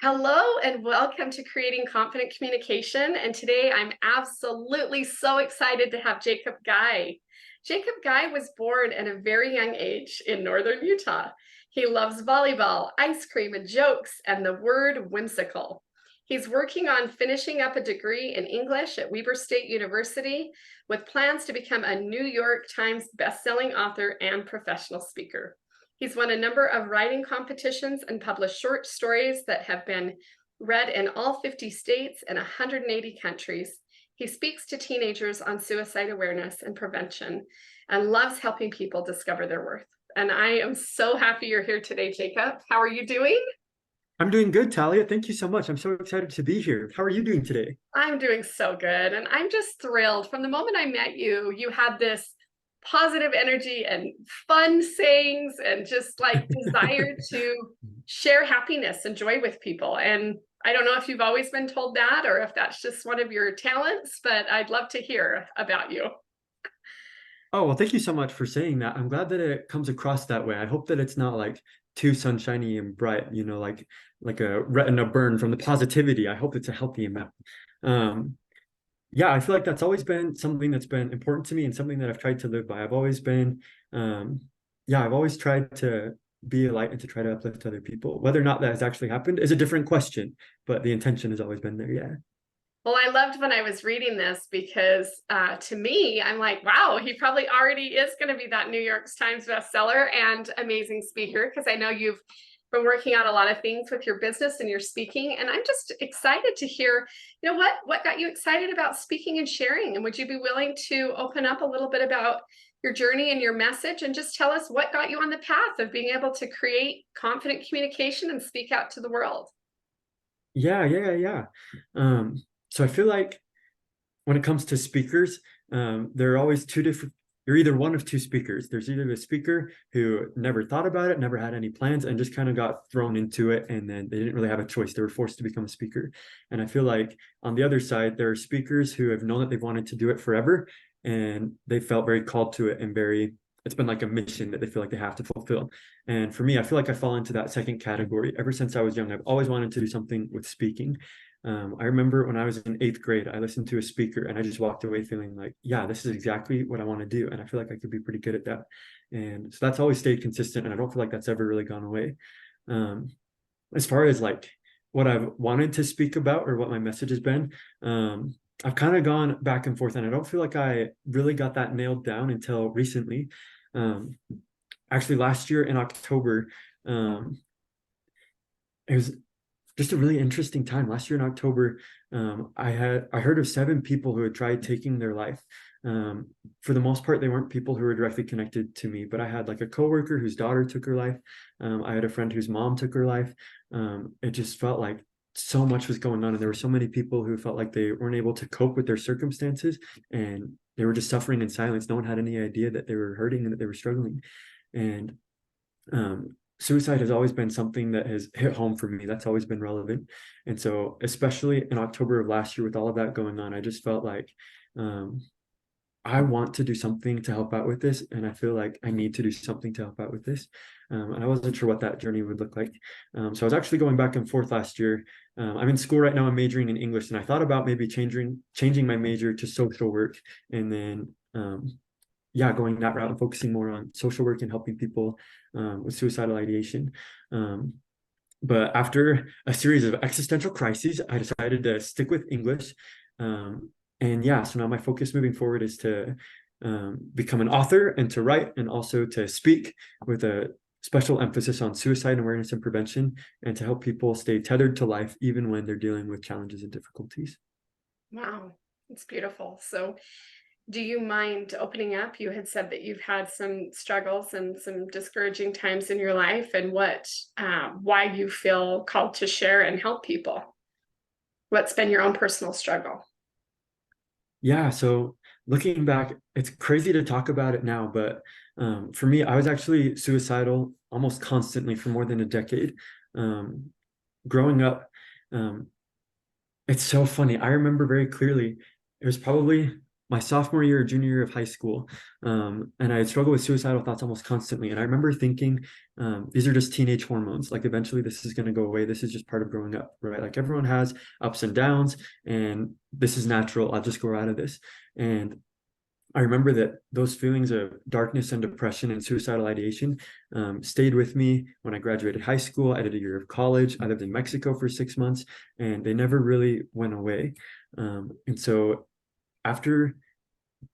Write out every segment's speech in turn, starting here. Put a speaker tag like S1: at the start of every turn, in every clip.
S1: Hello and welcome to Creating Confident Communication. And today I'm absolutely so excited to have Jacob Guy. Jacob Guy was born at a very young age in northern Utah. He loves volleyball, ice cream, and jokes, and the word whimsical. He's working on finishing up a degree in English at Weber State University with plans to become a New York Times bestselling author and professional speaker. He's won a number of writing competitions and published short stories that have been read in all 50 states and 180 countries. He speaks to teenagers on suicide awareness and prevention and loves helping people discover their worth. And I am so happy you're here today, Jacob. How are you doing?
S2: I'm doing good, Talia. Thank you so much. I'm so excited to be here. How are you doing today?
S1: I'm doing so good. And I'm just thrilled. From the moment I met you, you had this positive energy and fun sayings and just like desire to share happiness and joy with people. And I don't know if you've always been told that or if that's just one of your talents, but I'd love to hear about you.
S2: Oh, well, thank you so much for saying that. I'm glad that it comes across that way. I hope that it's not like too sunshiny and bright, like a retina burn from the positivity. I hope it's a healthy amount. Um, yeah, I feel like that's always been something that's been important to me and something that I've tried to live by. Um, I've always tried to be a light and to try to uplift other people. Whether or not that has actually happened is a different question, but the intention has always been there. Yeah.
S1: Well, I loved when I was reading this because to me, I'm like, wow, he probably already is going to be that New York Times bestseller and amazing speaker because I know you've been working on a lot of things with your business and your speaking. And I'm just excited to hear, what got you excited about speaking and sharing? And would you be willing to open up a little bit about your journey and your message and just tell us what got you on the path of being able to create confident communication and speak out to the world?
S2: Yeah. So I feel like when it comes to speakers, there are always two different. You're either one of two speakers. There's either the speaker who never thought about it, never had any plans, and just kind of got thrown into it, and then they didn't really have a choice. They were forced to become a speaker. And I feel like on the other side, there are speakers who have known that they've wanted to do it forever, and they felt very called to it and very. It's been like a mission that they feel like they have to fulfill. And for me, I feel like I fall into that second category. Ever since I was young, I've always wanted to do something with speaking. I remember when I was in eighth grade, I listened to a speaker and I just walked away feeling like, yeah, this is exactly what I want to do. And I feel like I could be pretty good at that. And so that's always stayed consistent. And I don't feel like that's ever really gone away. Um, as far as like what I've wanted to speak about or what my message has been, I've kind of gone back and forth and I don't feel like I really got that nailed down until recently. Um, Actually, last year in October, it was just a really interesting time. Last year in October, I heard of 7 people who had tried taking their life. For the most part, they weren't people who were directly connected to me, but I had like a coworker whose daughter took her life. I had a friend whose mom took her life. It just felt like so much was going on, and there were so many people who felt like they weren't able to cope with their circumstances, and they were just suffering in silence. No one had any idea that they were hurting and that they were struggling. And suicide has always been something that has hit home for me. That's always been relevant. And so, especially in October of last year, with all of that going on, I just felt like um, I want to do something to help out with this. And I feel like I need to do something to help out with this. And I wasn't sure what that journey would look like. So I was actually going back and forth last year. I'm in school right now. I'm majoring in English, and I thought about maybe changing my major to social work, and then going that route and focusing more on social work and helping people with suicidal ideation. But after a series of existential crises, I decided to stick with English. So now my focus moving forward is to become an author and to write and also to speak with a special emphasis on suicide awareness and prevention and to help people stay tethered to life even when they're dealing with challenges and difficulties.
S1: Wow, it's beautiful. So do you mind opening up? You had said that you've had some struggles and some discouraging times in your life, and why you feel called to share and help people. What's been your own personal struggle?
S2: Yeah, so looking back, it's crazy to talk about it now, but for me, I was actually suicidal almost constantly for more than a decade. Um, Growing up, um, it's so funny. I remember very clearly, it was probably my sophomore year or junior year of high school. And I had struggled with suicidal thoughts almost constantly. And I remember thinking, these are just teenage hormones. Like eventually this is going to go away. This is just part of growing up, right? Like everyone has ups and downs, and this is natural. I'll just grow out of this. And I remember that those feelings of darkness and depression and suicidal ideation stayed with me when I graduated high school. I did a year of college. I lived in Mexico for 6 months, and they never really went away. And so after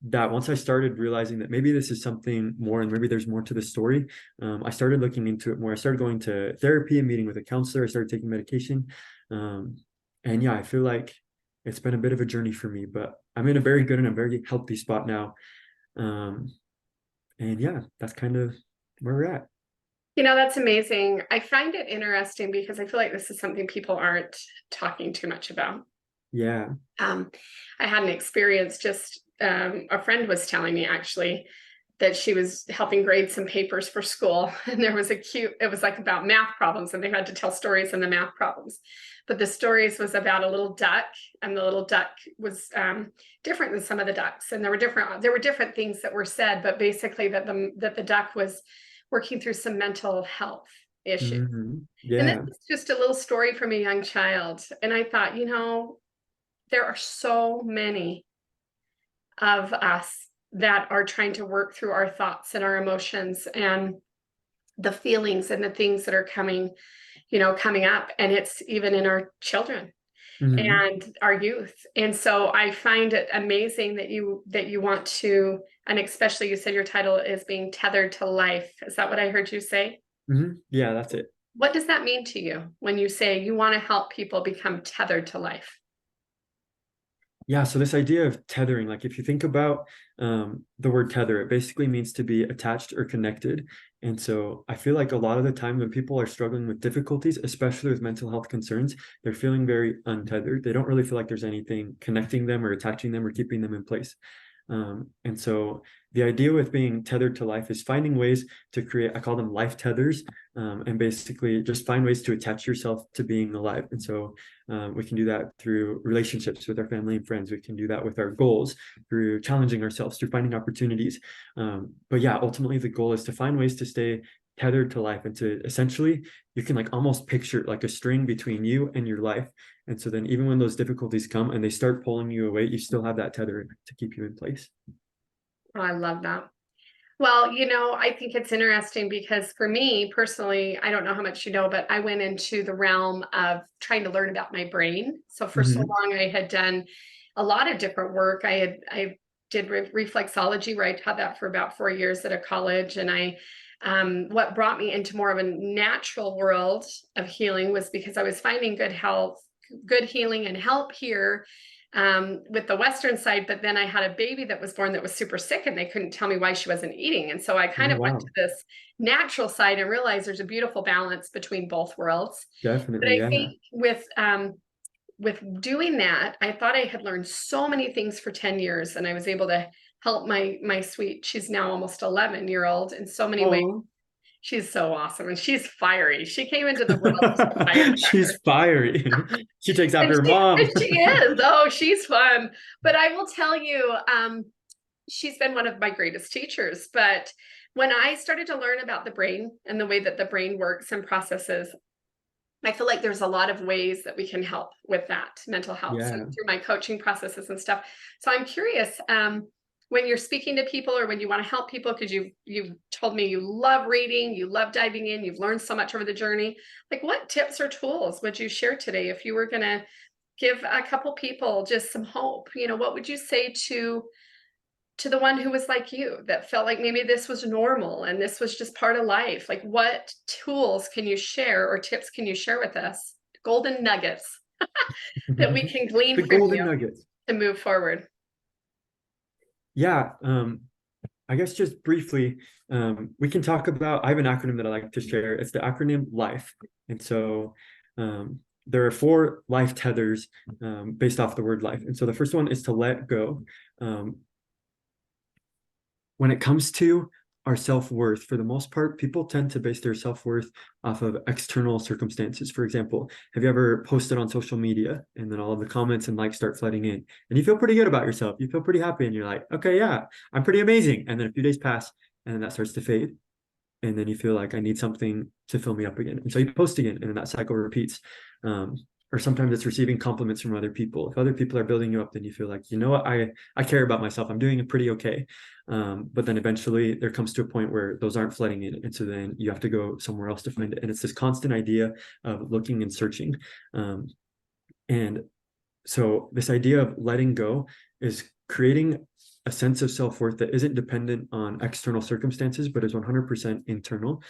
S2: that, once I started realizing that maybe this is something more and maybe there's more to the story, I started looking into it more. I started going to therapy and meeting with a counselor. I started taking medication. And yeah, I feel like it's been a bit of a journey for me, but I'm in a very good and a very healthy spot now. And yeah, that's kind of where we're at.
S1: That's amazing. I find it interesting because I feel like this is something people aren't talking too much about.
S2: Yeah.
S1: I had an experience just a friend was telling me actually that she was helping grade some papers for school, and there was it was like about math problems, and they had to tell stories in the math problems. But the stories was about a little duck, and the little duck was different than some of the ducks, and there were different things that were said, but basically that the duck was working through some mental health issue. And this
S2: Yeah.
S1: is just a little story from a young child. And I thought, there are so many of us that are trying to work through our thoughts and our emotions and the feelings and the things that are coming up. And it's even in our children and our youth. And so I find it amazing that you want to, and especially you said your title is being tethered to life. Is that what I heard you say?
S2: Yeah, that's it.
S1: What does that mean to you when you say you want to help people become tethered to life?
S2: Yeah, so this idea of tethering, like if you think about the word tether, it basically means to be attached or connected. And so I feel like a lot of the time when people are struggling with difficulties, especially with mental health concerns, they're feeling very untethered. They don't really feel like there's anything connecting them or attaching them or keeping them in place. And so the idea with being tethered to life is finding ways to create, I call them life tethers, and basically just find ways to attach yourself to being alive. And so we can do that through relationships with our family and friends. We can do that with our goals, through challenging ourselves, through finding opportunities. But yeah, ultimately the goal is to find ways to stay tethered to life, and to essentially, you can like almost picture like a string between you and your life. And so then even when those difficulties come and they start pulling you away, you still have that tether to keep you in place.
S1: Oh, I love that. Well, I think it's interesting because for me personally, I don't know how much you know, but I went into the realm of trying to learn about my brain. So for so long, I had done a lot of different work. I did reflexology, where I taught that for about 4 years at a college. And what brought me into more of a natural world of healing was because I was finding good healing and help here with the Western side, but then I had a baby that was born that was super sick, and they couldn't tell me why she wasn't eating. And so I kind
S2: Oh,
S1: of went to
S2: wow.
S1: this natural side and realized there's a beautiful balance between both worlds. But
S2: Definitely.
S1: I
S2: Yeah.
S1: think with doing that, I thought I had learned so many things for 10 years, and I was able to help my sweet, she's now almost 11-year-old in so many ways.
S2: Oh,
S1: She's so awesome, and she's fiery. She came into the world as a firecracker.
S2: she's fiery. She takes
S1: And
S2: after her
S1: and
S2: mom.
S1: she is. Oh, she's fun. But I will tell you, she's been one of my greatest teachers. But when I started to learn about the brain and the way that the brain works and processes, I feel like there's a lot of ways that we can help with that mental health. So
S2: Yeah.
S1: through my coaching processes and stuff. So I'm curious, when you're speaking to people or when you want to help people, because you've told me you love reading, you love diving in, you've learned so much over the journey. Like, what tips or tools would you share today if you were going to give a couple people just some hope? What would you say to the one who was like you, that felt like maybe this was normal and this was just part of life? Like, what tools can you share or tips can you share with us? Golden nuggets that we can glean
S2: The
S1: from
S2: golden
S1: you
S2: nuggets.
S1: to move forward.
S2: Yeah. I guess just briefly, we can talk about, I have an acronym that I like to share. It's the acronym LIFE. And so there are 4 life tethers based off the word life. And so the first one is to let go. When it comes to our self-worth, for the most part, people tend to base their self-worth off of external circumstances. For example, have you ever posted on social media and then all of the comments and likes start flooding in and you feel pretty good about yourself? You feel pretty happy and you're like, okay, yeah, I'm pretty amazing. And then a few days pass and then that starts to fade. And then you feel like I need something to fill me up again. And so you post again, and then that cycle repeats. Or sometimes it's receiving compliments from other people. If other people are building you up, then you feel like, you know what, I care about myself. I'm doing it pretty okay. But then eventually there comes to a point where those aren't flooding in. And so then you have to go somewhere else to find it. And it's this constant idea of looking and searching. And so this idea of letting go is creating a sense of self-worth that isn't dependent on external circumstances, but is 100% internal.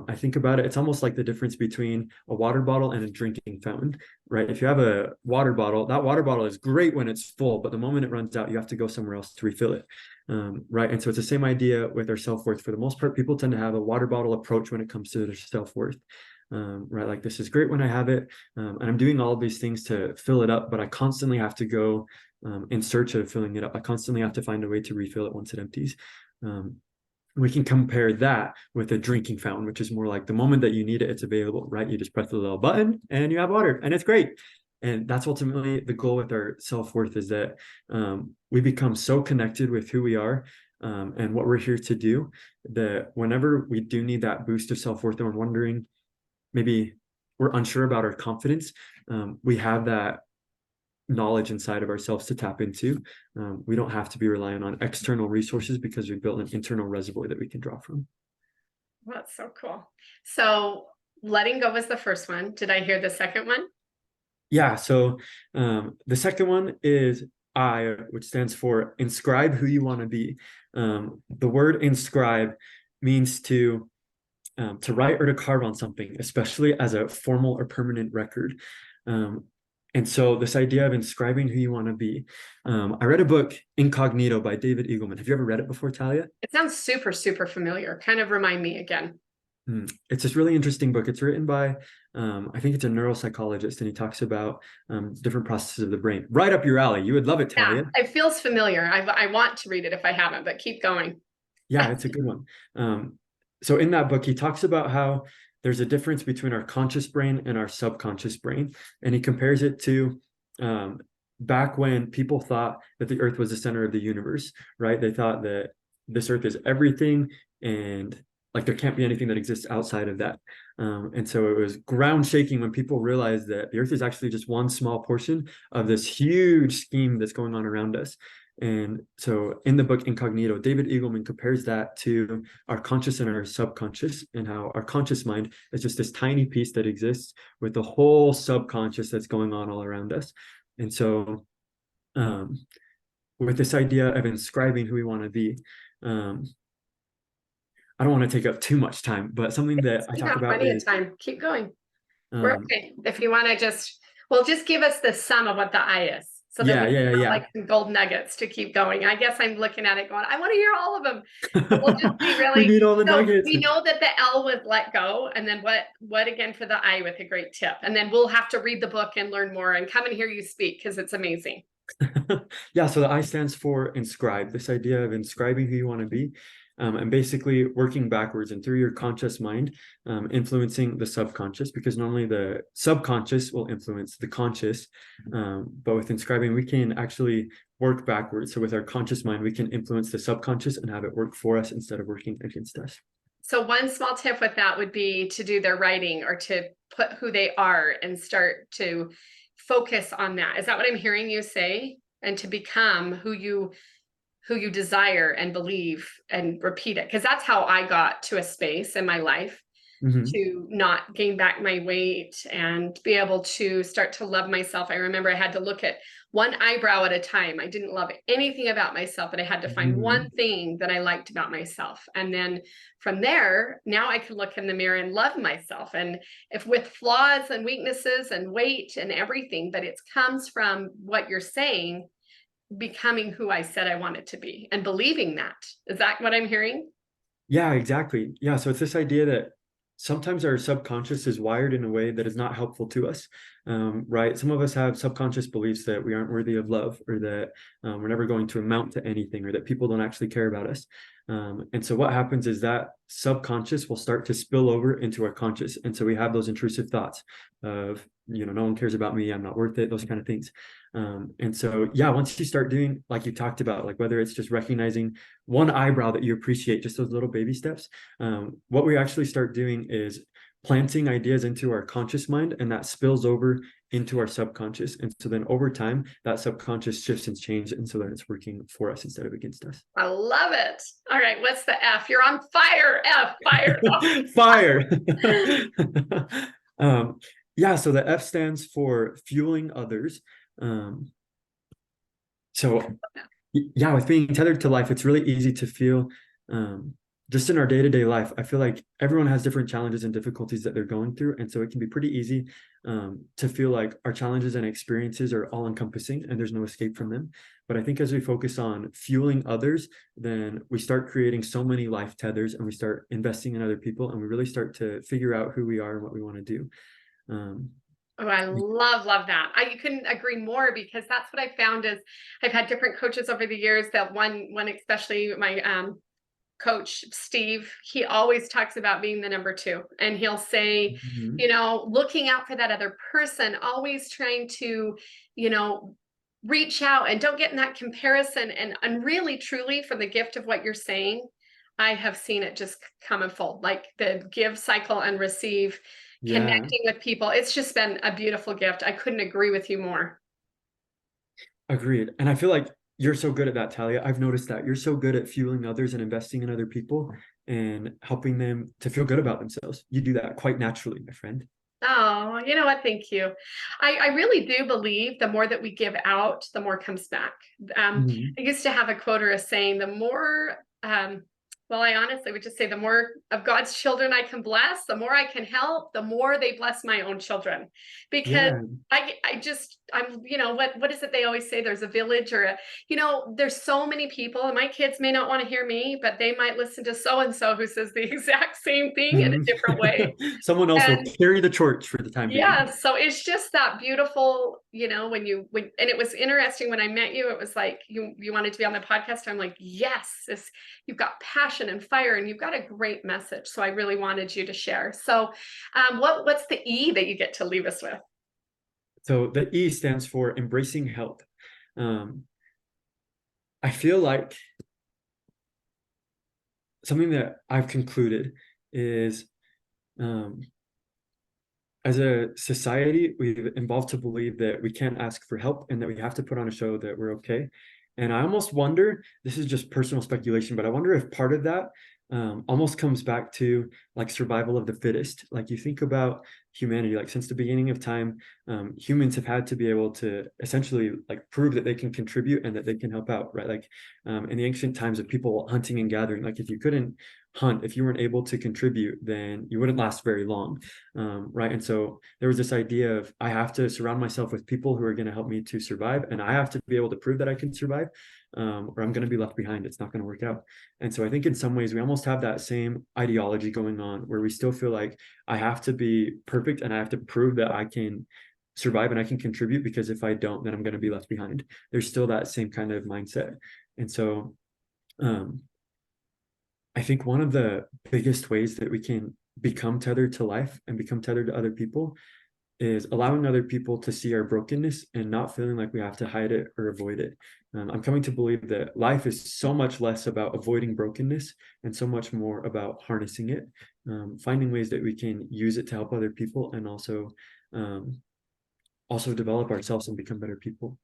S2: I think about it, it's almost like the difference between a water bottle and a drinking fountain, right? If you have a water bottle, that water bottle is great when it's full, but the moment it runs out, you have to go somewhere else to refill it, right? And so it's the same idea with our self-worth. For the most part, people tend to have a water bottle approach when it comes to their self-worth. Right, like this is great when I have it, and I'm doing all of these things to fill it up, but I constantly have to go in search of filling it up. I constantly have to find a way to refill it once it empties. We can compare that with a drinking fountain, which is more like the moment that you need it, it's available, right? You just press the little button and you have water and it's great. And that's ultimately the goal with our self-worth, is that we become so connected with who we are and what we're here to do, that whenever we do need that boost of self-worth and we're wondering, maybe we're unsure about our confidence, we have that knowledge inside of ourselves to tap into. We don't have to be relying on external resources because we've built an internal reservoir that we can draw from.
S1: Well, that's so cool. So letting go was the first one. Did I hear the second one?
S2: Yeah, so the second one is I, which stands for inscribe who you want to be. The word inscribe means to write or to carve on something, especially as a formal or permanent record. And so this idea of inscribing who you want to be. I read a book, Incognito, by David Eagleman. Have you ever read it before, Talia?
S1: It sounds super, super familiar. Kind of remind me again.
S2: It's this really interesting book. It's written by, I think it's a neuropsychologist, and he talks about different processes of the brain. Right up your alley. You would love it, Talia.
S1: Yeah, it feels familiar. I want to read it if I haven't, but keep going.
S2: Yeah, it's a good one. So in that book, he talks about how there's a difference between our conscious brain and our subconscious brain. And he compares it to back when people thought that the earth was the center of the universe, right? They thought that this earth is everything and like there can't be anything that exists outside of that. And so it was ground shaking when people realized that the earth is actually just one small portion of this huge scheme that's going on around us. And so in the book Incognito, David Eagleman compares that to our conscious and our subconscious, and how our conscious mind is just this tiny piece that exists with the whole subconscious that's going on all around us. And so with this idea of inscribing who we want to be, I don't want to take up too much time, but something that I talk about
S1: plenty
S2: is
S1: of time. Keep going. We're okay. If you want to just give us the sum of what the I is. So that we have like some gold nuggets to keep going. I guess I'm looking at it going, I want to hear all of them. We'll just be really,
S2: we need all the nuggets.
S1: We know that the L was let go. And then what again for the I with a great tip. And then we'll have to read the book and learn more and come and hear you speak because it's amazing.
S2: Yeah, so the I stands for inscribe, this idea of inscribing who you want to be. And basically working backwards and through your conscious mind, influencing the subconscious, because normally the subconscious will influence the conscious. But with inscribing, we can actually work backwards. So with our conscious mind, we can influence the subconscious and have it work for us instead of working against us.
S1: So one small tip with that would be to do their writing or to put who they are and start to focus on that. Is that what I'm hearing you say? And to become who you desire and believe and repeat it. Because that's how I got to a space in my life to not gain back my weight and be able to start to love myself. I remember I had to look at one eyebrow at a time. I didn't love anything about myself, but I had to find one thing that I liked about myself. And then from there, now I can look in the mirror and love myself. And if with flaws and weaknesses and weight and everything, but it comes from what you're saying, becoming who I said I wanted to be and believing that. Is that what I'm hearing?
S2: Yeah, exactly. Yeah. So it's this idea that sometimes our subconscious is wired in a way that is not helpful to us, right? Some of us have subconscious beliefs that we aren't worthy of love, or that we're never going to amount to anything, or that people don't actually care about us. And so what happens is that subconscious will start to spill over into our conscious. And so we have those intrusive thoughts of, no one cares about me, I'm not worth it, those kind of things. And so, yeah, once you start doing, like you talked about, like whether it's just recognizing one eyebrow that you appreciate, just those little baby steps, what we actually start doing is planting ideas into our conscious mind, and that spills over into our subconscious. And so then over time, that subconscious shifts and changes. And so then it's working for us instead of against us.
S1: I love it. All right, what's the F? You're on fire. F, fire. Oh.
S2: Fire. Yeah, so the F stands for fueling others. So yeah, with being tethered to life, it's really easy to feel just in our day-to-day life. I feel like everyone has different challenges and difficulties that they're going through. And so it can be pretty easy to feel like our challenges and experiences are all encompassing and there's no escape from them. But I think as we focus on fueling others, then we start creating so many life tethers, and we start investing in other people, and we really start to figure out who we are and what we want to do.
S1: Oh, I love that. I couldn't agree more, because that's what I found is I've had different coaches over the years. That one especially my coach Steve, he always talks about being the number two, and he'll say, looking out for that other person, always trying to, reach out and don't get in that comparison. And really, truly, from the gift of what you're saying, I have seen it just come in full, like the give, cycle, and receive.
S2: Yeah,
S1: Connecting with people. It's just been a beautiful gift. I couldn't agree with you more.
S2: agreed. And I feel like you're so good at that, Talia. I've noticed that you're so good at fueling others and investing in other people and helping them to feel good about themselves. You do that quite naturally, my friend.
S1: Oh, you know what? Thank you. I really do believe the more that we give out, the more comes back. I used to have a quote or a saying, the more, well, I honestly would just say the more of God's children I can bless, the more I can help, the more they bless my own children. Because
S2: Yeah.
S1: what is it they always say? There's a village or there's so many people, and my kids may not want to hear me, but they might listen to so-and-so who says the exact same thing in a different way.
S2: Someone else will
S1: And
S2: carry the torch for the time being.
S1: yeah, so it's just that beautiful, and it was interesting when I met you. It was like you wanted to be on the podcast. I'm like, yes, you've got passion and fire, and you've got a great message. So I really wanted you to share. So, what's the E that you get to leave us with?
S2: So the E stands for embracing help. I feel like something that I've concluded is, as a society, we've evolved to believe that we can't ask for help and that we have to put on a show that we're okay. And I almost wonder, this is just personal speculation, but I wonder if part of that almost comes back to like survival of the fittest. Like you think about humanity, like since the beginning of time, humans have had to be able to essentially like prove that they can contribute and that they can help out, right? Like in the ancient times of people hunting and gathering, like if you couldn't hunt, if you weren't able to contribute, then you wouldn't last very long, right? And so there was this idea of I have to surround myself with people who are going to help me to survive, and I have to be able to prove that I can survive, or I'm going to be left behind. It's not going to work out. And so I think in some ways we almost have that same ideology going on, where we still feel like I have to be perfect and I have to prove that I can survive and I can contribute, because if I don't, then I'm going to be left behind. There's still that same kind of mindset. And so I think one of the biggest ways that we can become tethered to life and become tethered to other people is allowing other people to see our brokenness and not feeling like we have to hide it or avoid it. I'm coming to believe that life is so much less about avoiding brokenness and so much more about harnessing it, finding ways that we can use it to help other people, and also develop ourselves and become better people.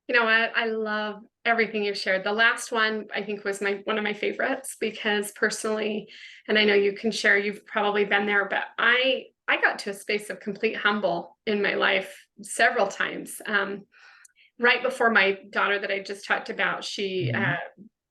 S1: You know what? I love everything you've shared. The last one I think was one of my favorites, because personally, and I know you can share, you've probably been there, but I got to a space of complete humble in my life several times. Right before my daughter that I just talked about,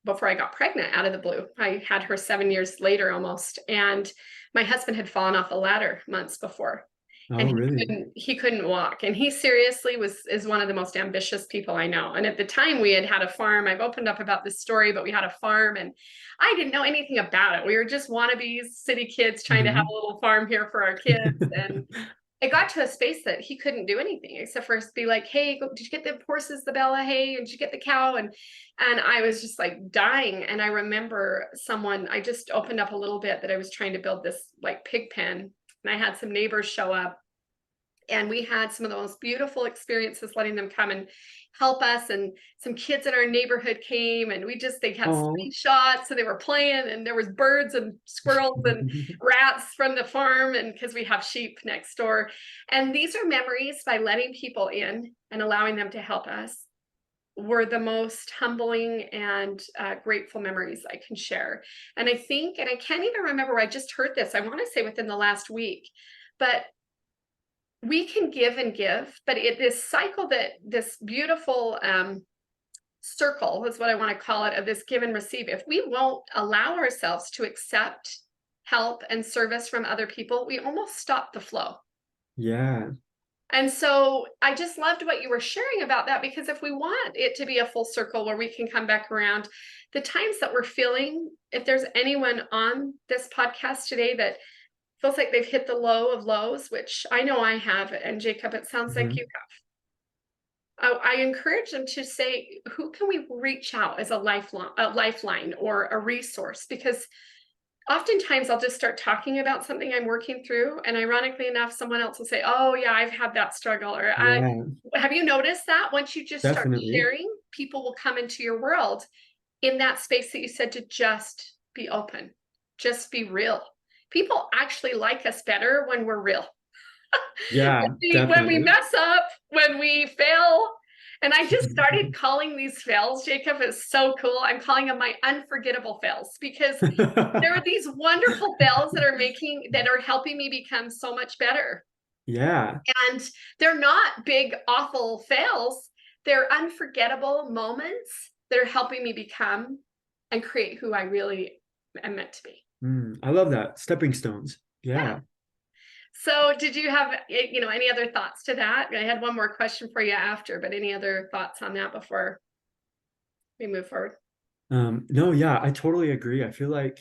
S1: before I got pregnant out of the blue, I had her 7 years later almost, and my husband had fallen off a ladder months before.
S2: Oh,
S1: And
S2: really?
S1: he couldn't walk, and he seriously is one of the most ambitious people I know. And at the time we had a farm. I've opened up about this story, but we had a farm, and I didn't know anything about it. We were just wannabes, city kids trying to have a little farm here for our kids. it got to a space that he couldn't do anything except for be like, hey, did you get the horses, the bella hay, and did you get the cow? And I was just like dying. And I remember I just opened up a little bit that I was trying to build this like pig pen, and I had some neighbors show up, and we had some of the most beautiful experiences letting them come and help us. And some kids in our neighborhood came, and they had
S2: Oh.
S1: screenshots, so they were playing, and there was birds and squirrels and rats from the farm, and because we have sheep next door. And these are memories, by letting people in and allowing them to help us, were the most humbling and grateful memories I can share. And I think, and I can't even remember where I just heard this, I want to say within the last week, but we can give and give, but this cycle, that this beautiful circle is what I want to call it, of this give and receive. If we won't allow ourselves to accept help and service from other people, we almost stop the flow.
S2: Yeah.
S1: And so I just loved what you were sharing about that, because if we want it to be a full circle where we can come back around, the times that we're feeling, if there's anyone on this podcast today that feels like they've hit the low of lows, which I know I have, and Jacob, it sounds like you have. I encourage them to say, who can we reach out as a lifeline or a resource? Because oftentimes I'll just start talking about something I'm working through, and ironically enough, someone else will say, oh yeah, I've had that struggle. Or
S2: Yeah,
S1: have you noticed that once you just start
S2: definitely.
S1: sharing, people will come into your world in that space that you said, to just be open, just be real. People actually like us better when we're real.
S2: Yeah,
S1: When we
S2: definitely.
S1: mess up, when we fail. And I just started calling these fails, Jacob, is so cool. I'm calling them my unforgettable fails, because there are these wonderful fails that are helping me become so much better.
S2: Yeah.
S1: And they're not big, awful fails. They're unforgettable moments that are helping me become and create who I really am meant to be.
S2: I love that. Stepping stones.
S1: Yeah.
S2: Yeah.
S1: So did you have, any other thoughts to that? I had one more question for you after, but any other thoughts on that before we move forward?
S2: No, yeah, I totally agree. I feel like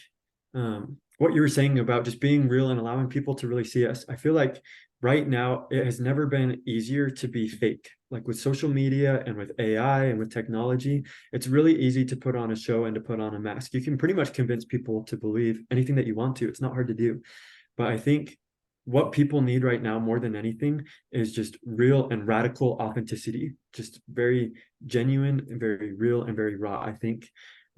S2: what you were saying about just being real and allowing people to really see us, I feel like right now it has never been easier to be fake. Like with social media and with AI and with technology, it's really easy to put on a show and to put on a mask. You can pretty much convince people to believe anything that you want to. It's not hard to do. But I think what people need right now more than anything is just real and radical authenticity, just very genuine and very real and very raw. I think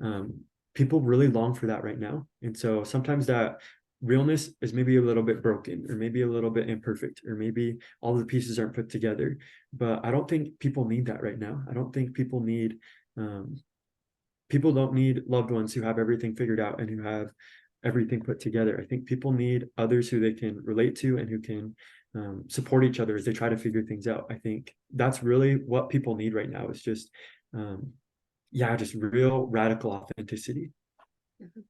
S2: um, people really long for that right now. And so sometimes that realness is maybe a little bit broken, or maybe a little bit imperfect, or maybe all the pieces aren't put together. But I don't think people need that right now. I don't think people don't need loved ones who have everything figured out and who have everything put together. I think people need others who they can relate to and who can support each other as they try to figure things out. I think that's really what people need right now, is just, yeah, just real radical authenticity.
S1: Mhm.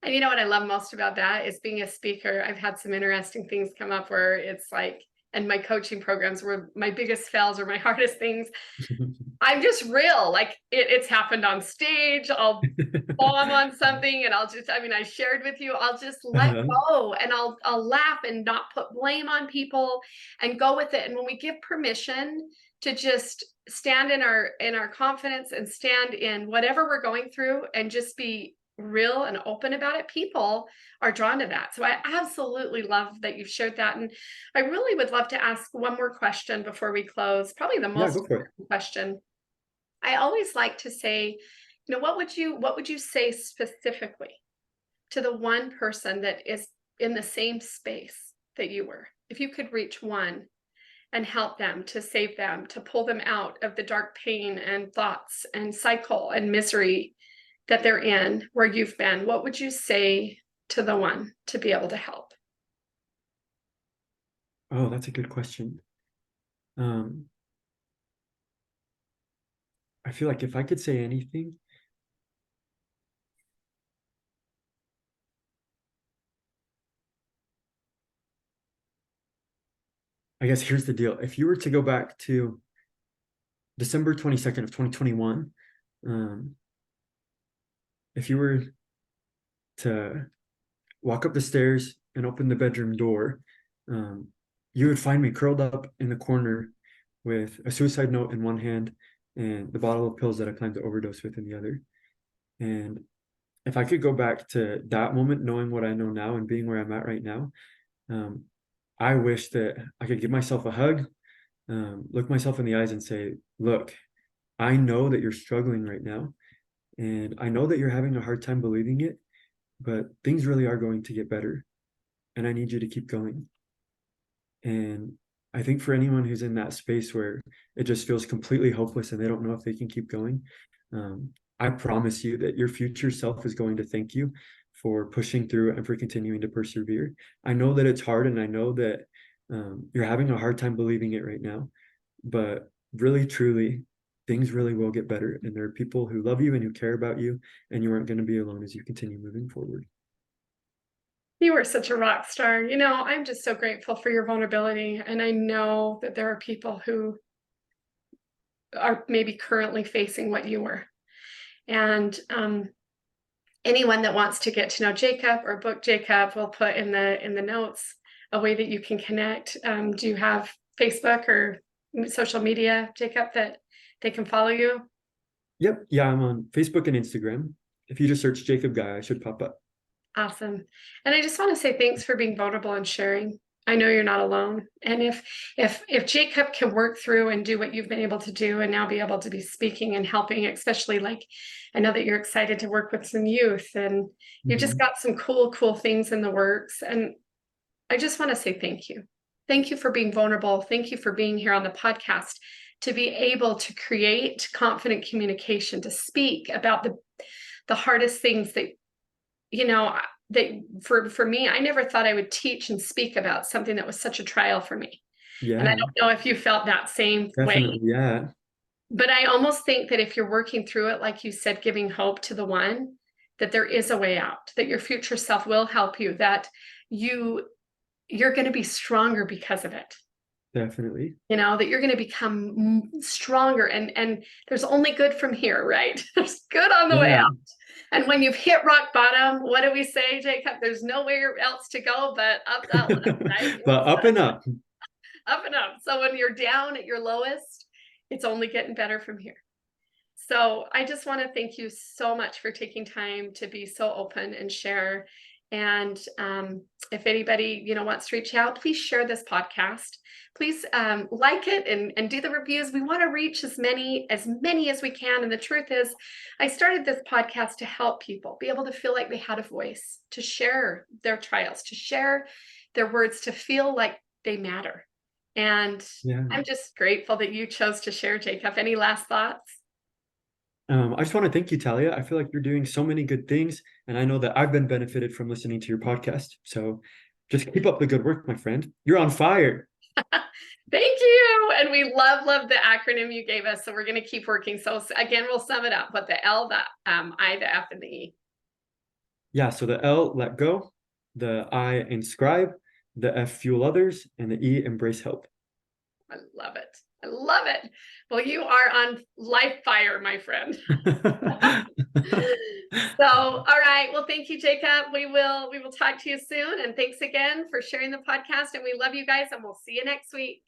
S1: And you know what I love most about that is being a speaker. I've had some interesting things come up where it's like, and my coaching programs were my biggest fails or my hardest things. I'm just real. Like it's happened on stage. I'll bomb on something, and I shared with you, I'll just let
S2: Uh-huh.
S1: go, and I'll laugh and not put blame on people and go with it. And when we give permission to just stand in our confidence and stand in whatever we're going through and just be real and open about it, people are drawn to that. So I absolutely love that you've shared that. And I really would love to ask one more question before we close, probably the
S2: Yeah,
S1: most
S2: go for it.
S1: important question. I always like to say, what would you say specifically to the one person that is in the same space that you were? If you could reach one and help them, to save them, to pull them out of the dark pain and thoughts and cycle and misery that they're in, where you've been, what would you say to the one to be able to help?
S2: Oh, that's a good question. Um, I feel like if I could say anything, I guess here's the deal. If you were to go back to December 22nd of 2021, um, if you were to walk up the stairs and open the bedroom door, um, you would find me curled up in the corner with a suicide note in one hand and the bottle of pills that I planned to overdose with in the other. And if I could go back to that moment, knowing what I know now and being where I'm at right now, um, I wish that I could give myself a hug, look myself in the eyes and say, look, I know that you're struggling right now. And I know that you're having a hard time believing it, but things really are going to get better. And I need you to keep going. And I think for anyone who's in that space where it just feels completely hopeless and they don't know if they can keep going, I promise you that your future self is going to thank you for pushing through and for continuing to persevere. I know that it's hard, and I know that you're having a hard time believing it right now, but really, truly, things really will get better. And there are people who love you and who care about you, and you aren't going to be alone as you continue moving forward.
S1: You are such a rock star. I'm just so grateful for your vulnerability. And I know that there are people who are maybe currently facing what you were. And anyone that wants to get to know Jacob or book Jacob, we'll put in the notes a way that you can connect. Do you have Facebook or social media, Jacob, that they can follow you?
S2: Yep. Yeah, I'm on Facebook and Instagram. If you just search Jacob Guy, I should pop up.
S1: Awesome. And I just want to say thanks for being vulnerable and sharing. I know you're not alone. And if Jacob can work through and do what you've been able to do and now be able to be speaking and helping, especially like I know that you're excited to work with some youth and you just
S2: Mhm.
S1: got some cool things in the works. And I just want to say thank you. Thank you for being vulnerable. Thank you for being here on the podcast to be able to create confident communication, to speak about the hardest things that you know that for me, I never thought I would teach and speak about something that was such a trial for me. And I
S2: Yeah,
S1: don't know if you felt that same way,
S2: definitely. Yeah.
S1: but I almost think that if you're working through it, like you said, giving hope to the one, that there is a way out, that your future self will help you, that you're going to be stronger because of it.
S2: Definitely.
S1: That you're going to become stronger, and there's only good from here, right? There's good on the way
S2: Yeah.
S1: out. And when you've hit rock bottom, what do we say, Jacob? There's nowhere else to go but up that one, right?
S2: But up and up.
S1: Up and up. So when you're down at your lowest, it's only getting better from here. So I just want to thank you so much for taking time to be so open and share. And if anybody wants to reach out, please share this podcast. Please like it and do the reviews. We want to reach as many as we can. And the truth is, I started this podcast to help people be able to feel like they had a voice, to share their trials, to share their words, to feel like they matter. And
S2: Yeah.
S1: I'm just grateful that you chose to share, Jacob. Any last thoughts?
S2: I just want to thank you, Talia. I feel like you're doing so many good things, and I know that I've been benefited from listening to your podcast. So just keep up the good work, my friend. You're on fire.
S1: Thank you. And we love the acronym you gave us. So we're going to keep working. So again, we'll sum it up. But the L, the I, the F, and the E.
S2: Yeah. So the L, let go. The I, inscribe. The F, fuel others. And the E, embrace help.
S1: I love it. I love it. Well, you are on life fire, my friend. So, all right. Well, thank you, Jacob. We will talk to you soon. And thanks again for sharing the podcast. And we love you guys. And we'll see you next week.